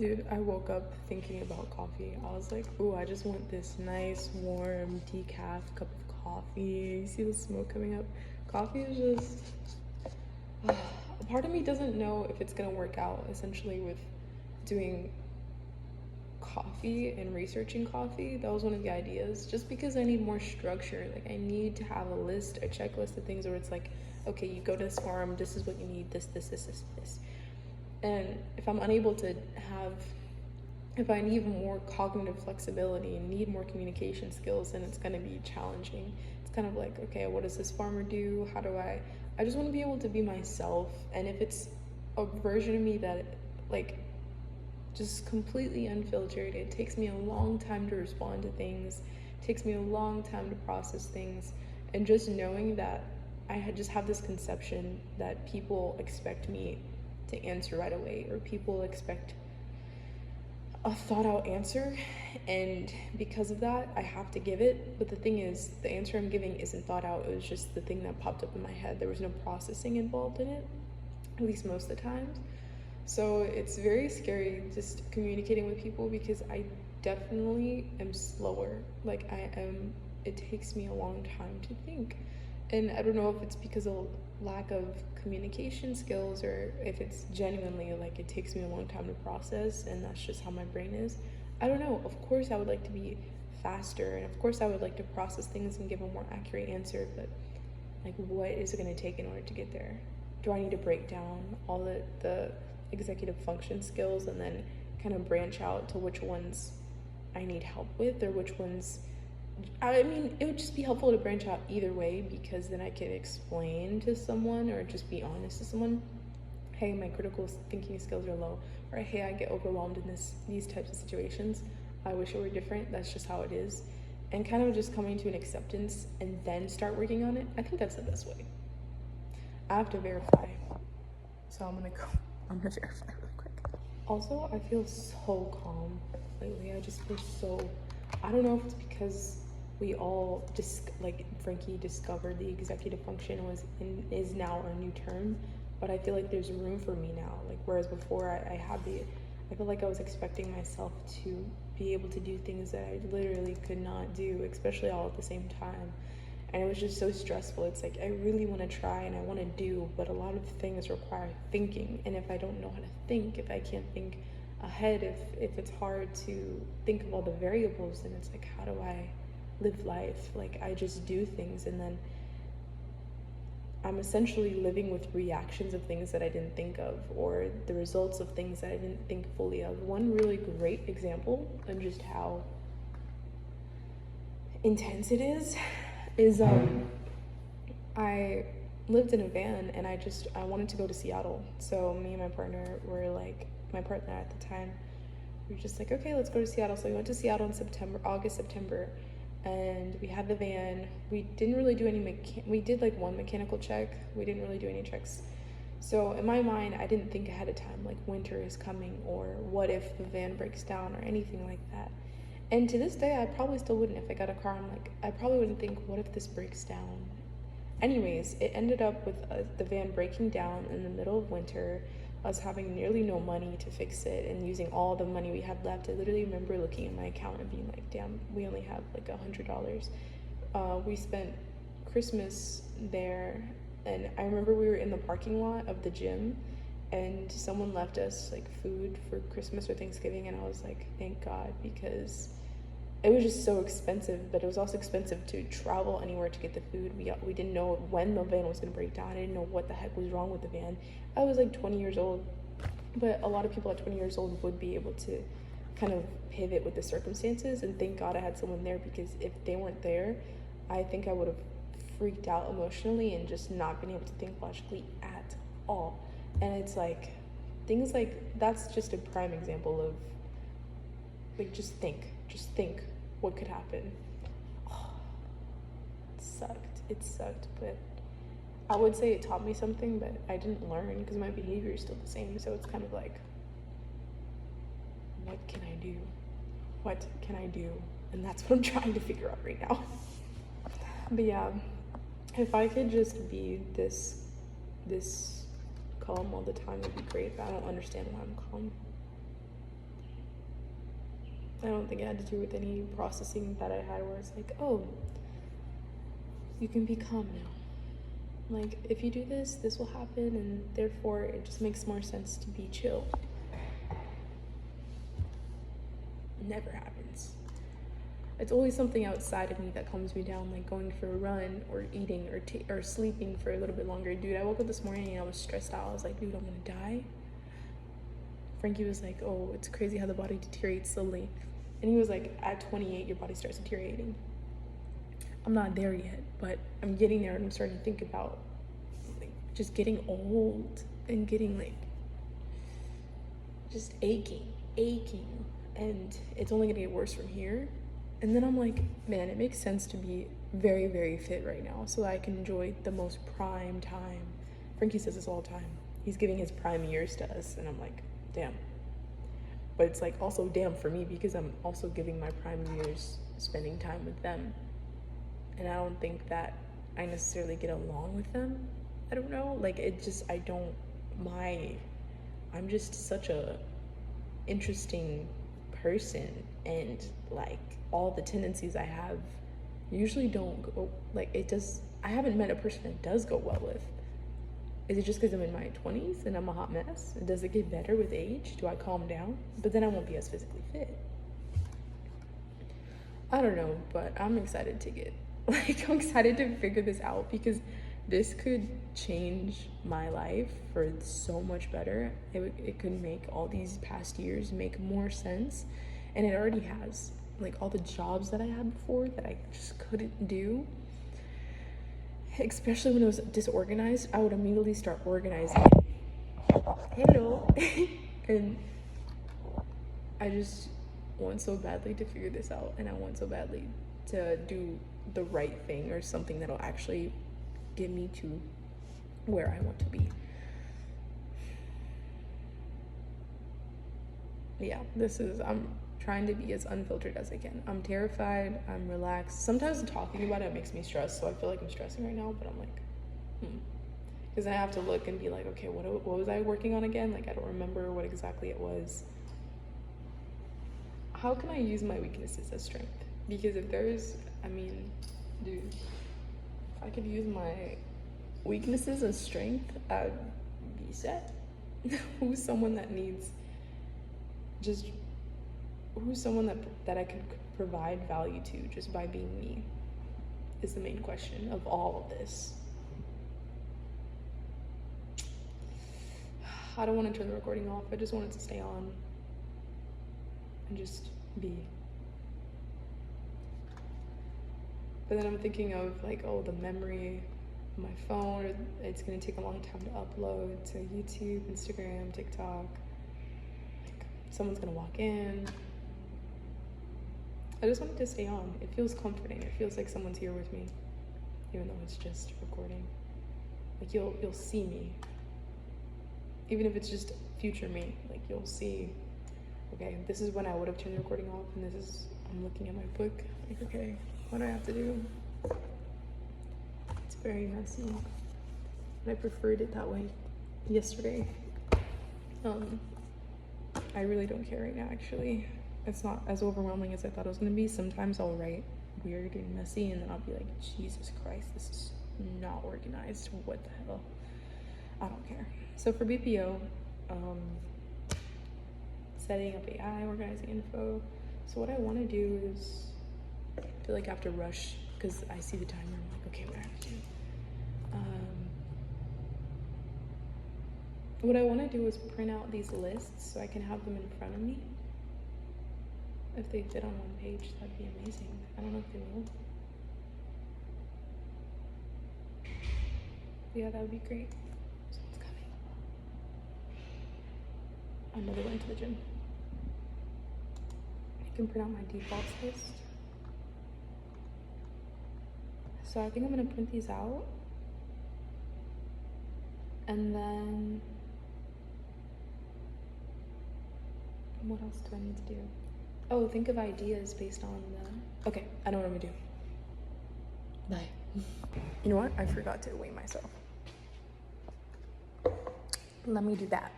Dude, I woke up thinking about coffee. I was like, ooh, I just want this nice, warm, decaf cup of coffee. You see the smoke coming up? Coffee is just. A part of me doesn't know if it's gonna work out, essentially, with doing coffee and researching coffee. That was one of the ideas. Just because I need more structure. Like, I need to have a checklist of things where it's like, okay, you go to this farm, this is what you need, this. And if I'm unable to have, if I need more cognitive flexibility and need more communication skills, then it's going to be challenging. It's kind of like, okay, what does this farmer do? How do I just want to be able to be myself. And if it's a version of me that, like, just completely unfiltered, it takes me a long time to respond to things, it takes me a long time to process things. And just knowing that just have this conception that people expect me to answer right away, or people expect a thought out answer, and because of that I have to give it. But the thing is, the answer I'm giving isn't thought out. It was just the thing that popped up in my head. There was no processing involved in it, at least most of the times. So it's very scary just communicating with people, because I definitely am slower. Like, it takes me a long time to think. And I don't know if it's because of lack of communication skills, or if it's genuinely like it takes me a long time to process, and that's just how my brain is. I don't know. Of course I would like to be faster, and of course I would like to process things and give a more accurate answer, but like, what is it going to take in order to get there? Do I need to break down all the executive function skills and then kind of branch out to which ones I need help with, or which ones, I mean, it would just be helpful to branch out either way, because then I could explain to someone, or just be honest to someone, hey, my critical thinking skills are low, or hey, I get overwhelmed in these types of situations. I wish it were different. That's just how it is. And kind of just coming to an acceptance and then start working on it. I think that's the best way. I have to verify. So I'm gonna verify really quick. Also, I feel so calm lately. I just feel so, I don't know if it's because we all like Frankie discovered the executive function is now our new term, but I feel like there's room for me now. Like, whereas before I feel like I was expecting myself to be able to do things that I literally could not do, especially all at the same time. And it was just so stressful. It's like, I really want to try and I want to do, but a lot of things require thinking. And if I don't know how to think, if I can't think ahead, if it's hard to think of all the variables, then it's like, how do I live life? Like, I just do things, and then I'm essentially living with reactions of things that I didn't think of, or the results of things that I didn't think fully of. One really great example of just how intense it is I lived in a van, and I wanted to go to Seattle. So me and my partner were like, my partner at the time, we were just like, okay, let's go to Seattle. So we went to Seattle in August, September, and we had the van. We didn't really do we did like one mechanical check. We didn't really do any checks. So in my mind, I didn't think ahead of time, like winter is coming, or what if the van breaks down, or anything like that. And to this day, I probably still wouldn't. If I got a car, I'm like, I probably wouldn't think, what if this breaks down? Anyways, it ended up with the van breaking down in the middle of winter, us having nearly no money to fix it, and using all the money we had left. I literally remember looking at my account and being like, damn, we only have like $100. We spent Christmas there, and I remember we were in the parking lot of the gym, and someone left us like food for Christmas or Thanksgiving, and I was like, thank God, because it was just so expensive. But it was also expensive to travel anywhere to get the food. We didn't know when the van was going to break down. I didn't know what the heck was wrong with the van. I was like 20 years old, but a lot of people at 20 years old would be able to kind of pivot with the circumstances, and thank God I had someone there, because if they weren't there, I think I would have freaked out emotionally and just not been able to think logically at all. And it's like, things like, that's just a prime example of, like, just think what could happen. Oh, it sucked, but I would say it taught me something, but I didn't learn, because my behavior is still the same. So it's kind of like, what can I do? And that's what I'm trying to figure out right now. But yeah, if I could just be this calm all the time, it'd be great. But I don't understand why I'm calm. I don't think it had to do with any processing that I had where it's like, oh, you can be calm now. Like, if you do this, this will happen, and therefore it just makes more sense to be chill. Never happens. It's always something outside of me that calms me down, like going for a run or eating or sleeping for a little bit longer. Dude, I woke up this morning and I was stressed out. I was like, dude, I'm gonna die. Frankie was like, oh, it's crazy how the body deteriorates slowly. And he was like, at 28, your body starts deteriorating. I'm not there yet, but I'm getting there, and I'm starting to think about like just getting old and getting like just aching. And it's only gonna get worse from here. And then I'm like, man, it makes sense to be very, very fit right now so that I can enjoy the most prime time. Frankie says this all the time. He's giving his prime years to us, and I'm like, damn. But it's like also damn for me because I'm also giving my prime years spending time with them. And I don't think that I necessarily get along with them. I don't know, like I'm just such a interesting person, and like all the tendencies I have usually don't go, like I haven't met a person that does go well with. Is it just because I'm in my 20s and I'm a hot mess? Does it get better with age? Do I calm down? But then I won't be as physically fit. I don't know, but I'm excited to I'm excited to figure this out because this could change my life for so much better. It could make all these past years make more sense, and it already has. Like all the jobs that I had before that I just couldn't do, especially when it was disorganized, I would immediately start organizing. Hello. And I just want so badly to figure this out, and I want so badly to do the right thing or something that'll actually get me to where I want to be. Yeah, I'm trying to be as unfiltered as I can. I'm terrified, I'm relaxed. Sometimes talking about it makes me stressed, so I feel like I'm stressing right now, but I'm like, because I have to look and be like, okay, what was I working on again? Like, I don't remember what exactly it was. How can I use my weaknesses as strength? Because if dude, if I could use my weaknesses as strength, I'd be set. Who's someone that I could provide value to just by being me is the main question of all of this. I don't want to turn the recording off. I just want it to stay on and just be. But then I'm thinking of like, oh, the memory of my phone, it's gonna take a long time to upload to YouTube, Instagram, TikTok. Like, someone's gonna walk in. I just want it to stay on. It feels comforting. It feels like someone's here with me, even though it's just recording. Like you'll see me. Even if it's just future me, like you'll see, okay, this is when I would have turned the recording off, and I'm looking at my book, like, okay, what do I have to do? It's very messy, but I preferred it that way yesterday. I really don't care right now, actually. It's not as overwhelming as I thought it was gonna be. Sometimes I'll write weird and messy, and then I'll be like, Jesus Christ, this is not organized. What the hell? I don't care. So for BPO, setting up AI, organizing info. So what I want to do is, I feel like I have to rush because I see the timer. I'm like, okay, what do I have to do? What I want to do is print out these lists so I can have them in front of me. If they fit on one page, that'd be amazing. I don't know if they will. Yeah, that would be great. Someone's coming. I never went to the gym. I can print out my defaults list. So I think I'm gonna print these out. And then, what else do I need to do? Oh, think of ideas based on the, okay, I know what I'm gonna do. Bye. You know what? I forgot to weigh myself. Let me do that.